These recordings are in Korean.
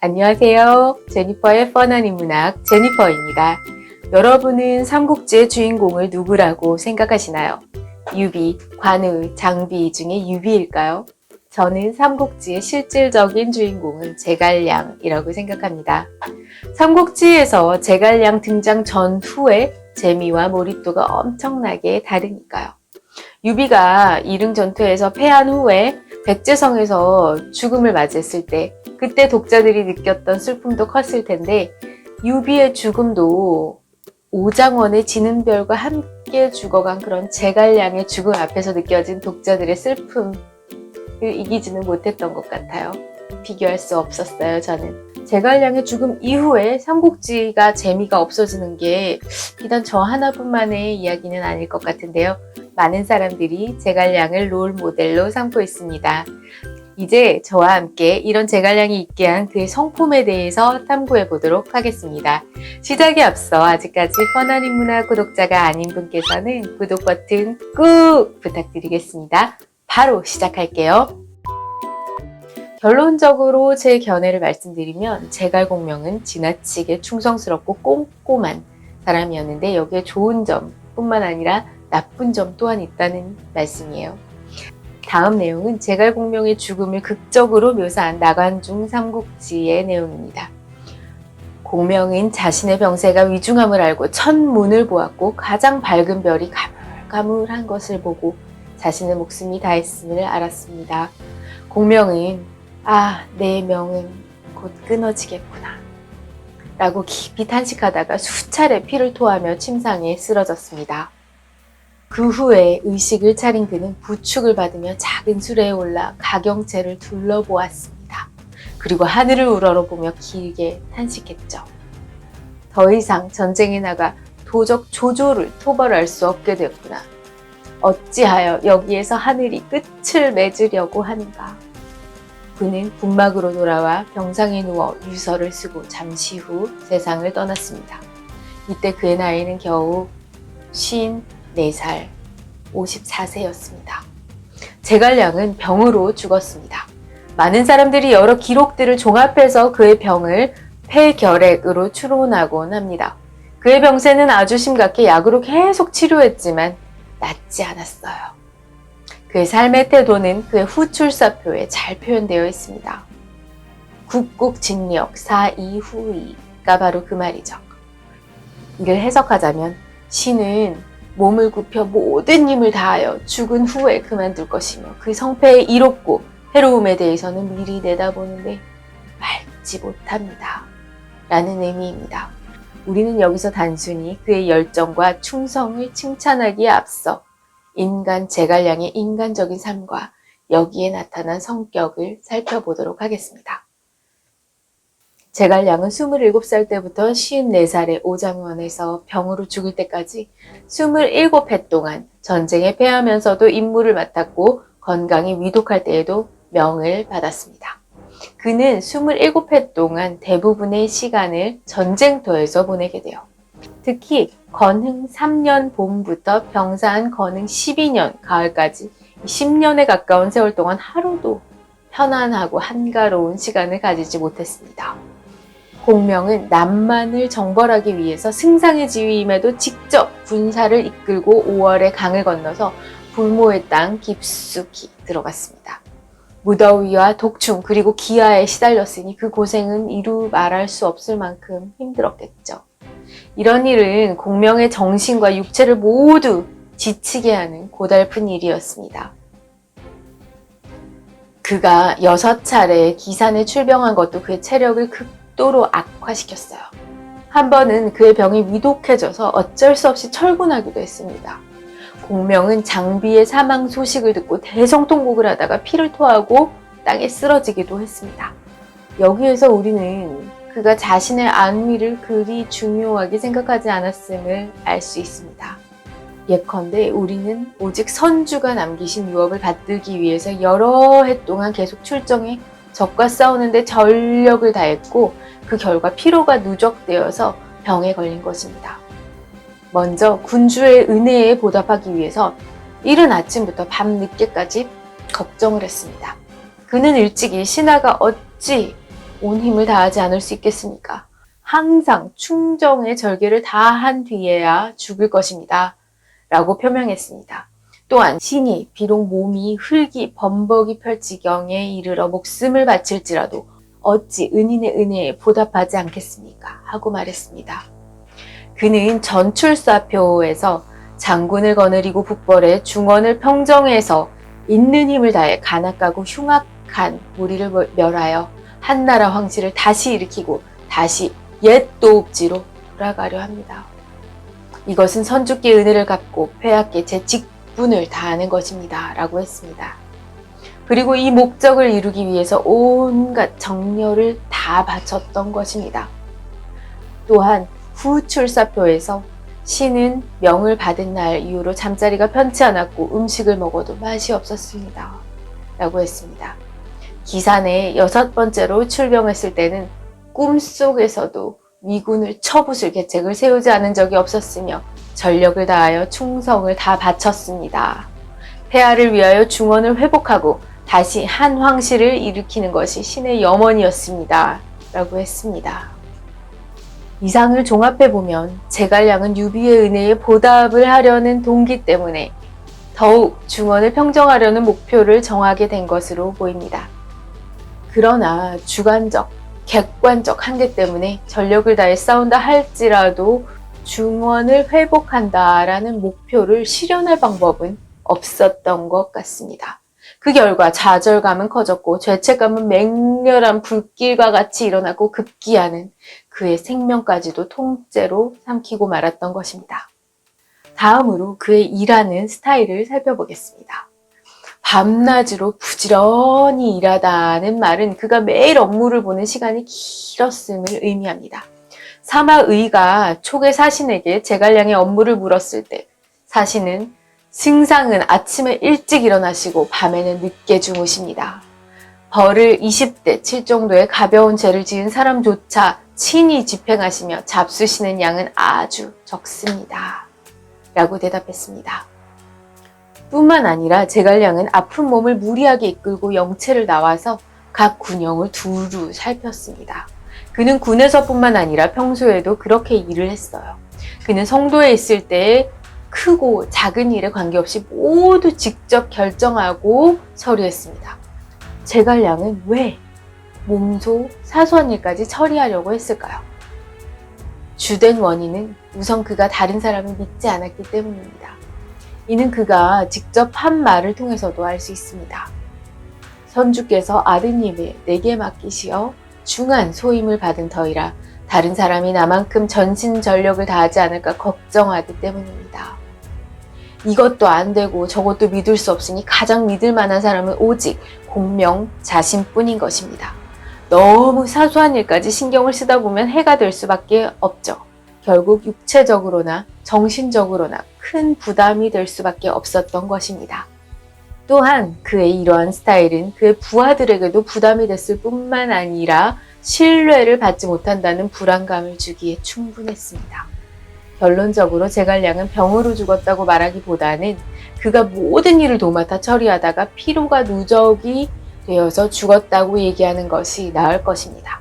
안녕하세요. 제니퍼의 뻔한 인문학 제니퍼입니다. 여러분은 삼국지의 주인공을 누구라고 생각하시나요? 유비, 관우, 장비 중에 유비일까요? 저는 삼국지의 실질적인 주인공은 제갈량이라고 생각합니다. 삼국지에서 제갈량 등장 전후의 재미와 몰입도가 엄청나게 다르니까요. 유비가 이릉 전투에서 패한 후에 백제성에서 죽음을 맞이했을 때 그때 독자들이 느꼈던 슬픔도 컸을 텐데 유비의 죽음도 오장원의 지는 별과 함께 죽어간 그런 제갈량의 죽음 앞에서 느껴진 독자들의 슬픔을 이기지는 못했던 것 같아요. 비교할 수 없었어요, 저는. 제갈량의 죽음 이후에 삼국지가 재미가 없어지는 게 비단 저 하나뿐만의 이야기는 아닐 것 같은데요. 많은 사람들이 제갈량을 롤 모델로 삼고 있습니다. 이제 저와 함께 이런 제갈량이 있게 한 그의 성품에 대해서 탐구해 보도록 하겠습니다. 시작에 앞서 아직까지 뻔한 인문학 구독자가 아닌 분께서는 구독 버튼 꾹 부탁드리겠습니다. 바로 시작할게요. 결론적으로 제 견해를 말씀드리면 제갈공명은 지나치게 충성스럽고 꼼꼼한 사람이었는데 여기에 좋은 점 뿐만 아니라 나쁜 점 또한 있다는 말씀이에요. 다음 내용은 제갈공명의 죽음을 극적으로 묘사한 나관중 삼국지의 내용입니다. 공명은 자신의 병세가 위중함을 알고 천문을 보았고 가장 밝은 별이 가물가물한 것을 보고 자신의 목숨이 다했음을 알았습니다. 공명은 내 명은 곧 끊어지겠구나 라고 깊이 탄식하다가 수차례 피를 토하며 침상에 쓰러졌습니다. 그 후에 의식을 차린 그는 부축을 받으며 작은 수레에 올라 가경채를 둘러보았습니다. 그리고 하늘을 우러러보며 길게 탄식했죠. 더 이상 전쟁에 나가 도적 조조를 토벌할 수 없게 되었구나. 어찌하여 여기에서 하늘이 끝을 맺으려고 하는가. 그는 군막으로 돌아와 병상에 누워 유서를 쓰고 잠시 후 세상을 떠났습니다. 이때 그의 나이는 겨우 54살, 54세였습니다. 제갈량은 병으로 죽었습니다. 많은 사람들이 여러 기록들을 종합해서 그의 병을 폐결핵으로 추론하곤 합니다. 그의 병세는 아주 심각해 약으로 계속 치료했지만 낫지 않았어요. 그의 삶의 태도는 그의 후출사표에 잘 표현되어 있습니다. 국국진력 사이후이가 바로 그 말이죠. 이를 해석하자면 신은 몸을 굽혀 모든 힘을 다하여 죽은 후에 그만둘 것이며 그 성패의 이롭고 해로움에 대해서는 미리 내다보는데 말지 못합니다. 라는 의미입니다. 우리는 여기서 단순히 그의 열정과 충성을 칭찬하기에 앞서 인간 제갈량의 인간적인 삶과 여기에 나타난 성격을 살펴보도록 하겠습니다. 제갈량은 27살 때부터 54살의 오장원에서 병으로 죽을 때까지 27해 동안 전쟁에 패하면서도 임무를 맡았고 건강이 위독할 때에도 명을 받았습니다. 그는 27해 동안 대부분의 시간을 전쟁터에서 보내게 돼요. 특히 건흥 3년 봄부터 병사한 건흥 12년 가을까지 10년에 가까운 세월 동안 하루도 편안하고 한가로운 시간을 가지지 못했습니다. 공명은 남만을 정벌하기 위해서 승상의 지위임에도 직접 군사를 이끌고 5월에 강을 건너서 불모의 땅 깊숙이 들어갔습니다. 무더위와 독충 그리고 기아에 시달렸으니 그 고생은 이루 말할 수 없을 만큼 힘들었겠죠. 이런 일은 공명의 정신과 육체를 모두 지치게 하는 고달픈 일이었습니다. 그가 6차례 기산에 출병한 것도 그의 체력을 극도로 악화시켰어요. 한 번은 그의 병이 위독해져서 어쩔 수 없이 철군하기도 했습니다. 공명은 장비의 사망 소식을 듣고 대성통곡을 하다가 피를 토하고 땅에 쓰러지기도 했습니다. 여기에서 우리는 그가 자신의 안위를 그리 중요하게 생각하지 않았음을 알 수 있습니다. 예컨대 우리는 오직 선주가 남기신 유업을 받들기 위해서 여러 해 동안 계속 출정해 적과 싸우는데 전력을 다했고 그 결과 피로가 누적되어서 병에 걸린 것입니다. 먼저 군주의 은혜에 보답하기 위해서 이른 아침부터 밤늦게까지 걱정을 했습니다. 그는 일찍이 신하가 어찌 온 힘을 다하지 않을 수 있겠습니까? 항상 충정의 절개를 다한 뒤에야 죽을 것입니다. 라고 표명했습니다. 또한 신이 비록 몸이 흙이 범벅이 펼지경에 이르러 목숨을 바칠지라도 어찌 은인의 은혜에 보답하지 않겠습니까? 하고 말했습니다. 그는 전출사표에서 장군을 거느리고 북벌에 중원을 평정해서 있는 힘을 다해 간악하고 흉악한 무리를 멸하여 한나라 황실을 다시 일으키고 다시 옛 도읍지로 돌아가려 합니다. 이것은 선주께 은혜를 갚고 폐하께 제 직분을 다하는 것입니다. 라고 했습니다. 그리고 이 목적을 이루기 위해서 온갖 정열을 다 바쳤던 것입니다. 또한 후출사표에서 신은 명을 받은 날 이후로 잠자리가 편치 않았고 음식을 먹어도 맛이 없었습니다. 라고 했습니다. 기산에 6번째로 출병했을 때는 꿈속에서도 위군을 쳐부술 계책을 세우지 않은 적이 없었으며 전력을 다하여 충성을 다 바쳤습니다. 폐하를 위하여 중원을 회복하고 다시 한 황실을 일으키는 것이 신의 염원이었습니다. 라고 했습니다. 이상을 종합해보면 제갈량은 유비의 은혜에 보답을 하려는 동기 때문에 더욱 중원을 평정하려는 목표를 정하게 된 것으로 보입니다. 그러나 주관적, 객관적 한계 때문에 전력을 다해 싸운다 할지라도 중원을 회복한다라는 목표를 실현할 방법은 없었던 것 같습니다. 그 결과 좌절감은 커졌고 죄책감은 맹렬한 불길과 같이 일어나고 급기야는 그의 생명까지도 통째로 삼키고 말았던 것입니다. 다음으로 그의 일하는 스타일을 살펴보겠습니다. 밤낮으로 부지런히 일하다는 말은 그가 매일 업무를 보는 시간이 길었음을 의미합니다. 사마의가 촉의 사신에게 제갈량의 업무를 물었을 때 사신은 승상은 아침에 일찍 일어나시고 밤에는 늦게 주무십니다. 벌을 20대 칠 정도의 가벼운 죄를 지은 사람조차 친히 집행하시며 잡수시는 양은 아주 적습니다. 라고 대답했습니다. 뿐만 아니라 제갈량은 아픈 몸을 무리하게 이끌고 영체를 나와서 각 군영을 두루 살폈습니다. 그는 군에서뿐만 아니라 평소에도 그렇게 일을 했어요. 그는 성도에 있을 때 크고 작은 일에 관계없이 모두 직접 결정하고 처리했습니다. 제갈량은 왜 몸소 사소한 일까지 처리하려고 했을까요? 주된 원인은 우선 그가 다른 사람을 믿지 않았기 때문입니다. 이는 그가 직접 한 말을 통해서도 알 수 있습니다. 선주께서 아드님을 내게 맡기시어 중한 소임을 받은 터이라 다른 사람이 나만큼 전신전력을 다하지 않을까 걱정하기 때문입니다. 이것도 안 되고 저것도 믿을 수 없으니 가장 믿을 만한 사람은 오직 공명 자신뿐인 것입니다. 너무 사소한 일까지 신경을 쓰다 보면 해가 될 수밖에 없죠. 결국 육체적으로나 정신적으로나 큰 부담이 될 수밖에 없었던 것입니다. 또한 그의 이러한 스타일은 그의 부하들에게도 부담이 됐을 뿐만 아니라 신뢰를 받지 못한다는 불안감을 주기에 충분했습니다. 결론적으로 제갈량은 병으로 죽었다고 말하기보다는 그가 모든 일을 도맡아 처리하다가 피로가 누적이 되어서 죽었다고 얘기하는 것이 나을 것입니다.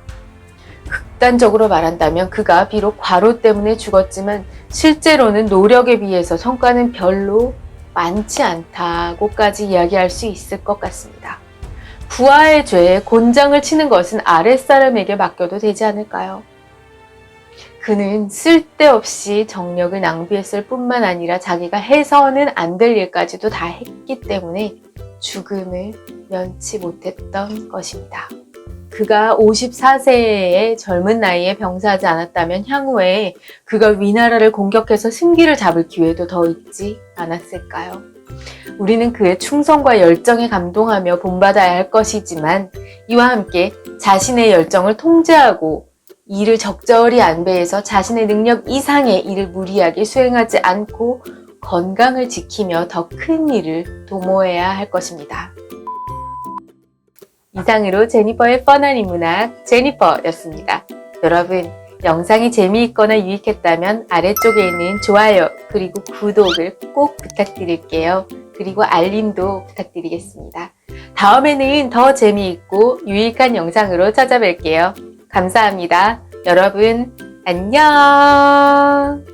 극단적으로 말한다면 그가 비록 과로 때문에 죽었지만 실제로는 노력에 비해서 성과는 별로 많지 않다고까지 이야기할 수 있을 것 같습니다. 부하의 죄에 곤장을 치는 것은 아랫사람에게 맡겨도 되지 않을까요? 그는 쓸데없이 정력을 낭비했을 뿐만 아니라 자기가 해서는 안 될 일까지도 다 했기 때문에 죽음을 면치 못했던 것입니다. 그가 54세의 젊은 나이에 병사하지 않았다면 향후에 그가 위나라를 공격해서 승기를 잡을 기회도 더 있지 않았을까요? 우리는 그의 충성과 열정에 감동하며 본받아야 할 것이지만 이와 함께 자신의 열정을 통제하고 일을 적절히 안배해서 자신의 능력 이상의 일을 무리하게 수행하지 않고 건강을 지키며 더 큰 일을 도모해야 할 것입니다. 이상으로 제니퍼의 뻔한 인문학 제니퍼였습니다. 여러분, 영상이 재미있거나 유익했다면 아래쪽에 있는 좋아요 그리고 구독을 꼭 부탁드릴게요. 그리고 알림도 부탁드리겠습니다. 다음에는 더 재미있고 유익한 영상으로 찾아뵐게요. 감사합니다. 여러분, 안녕!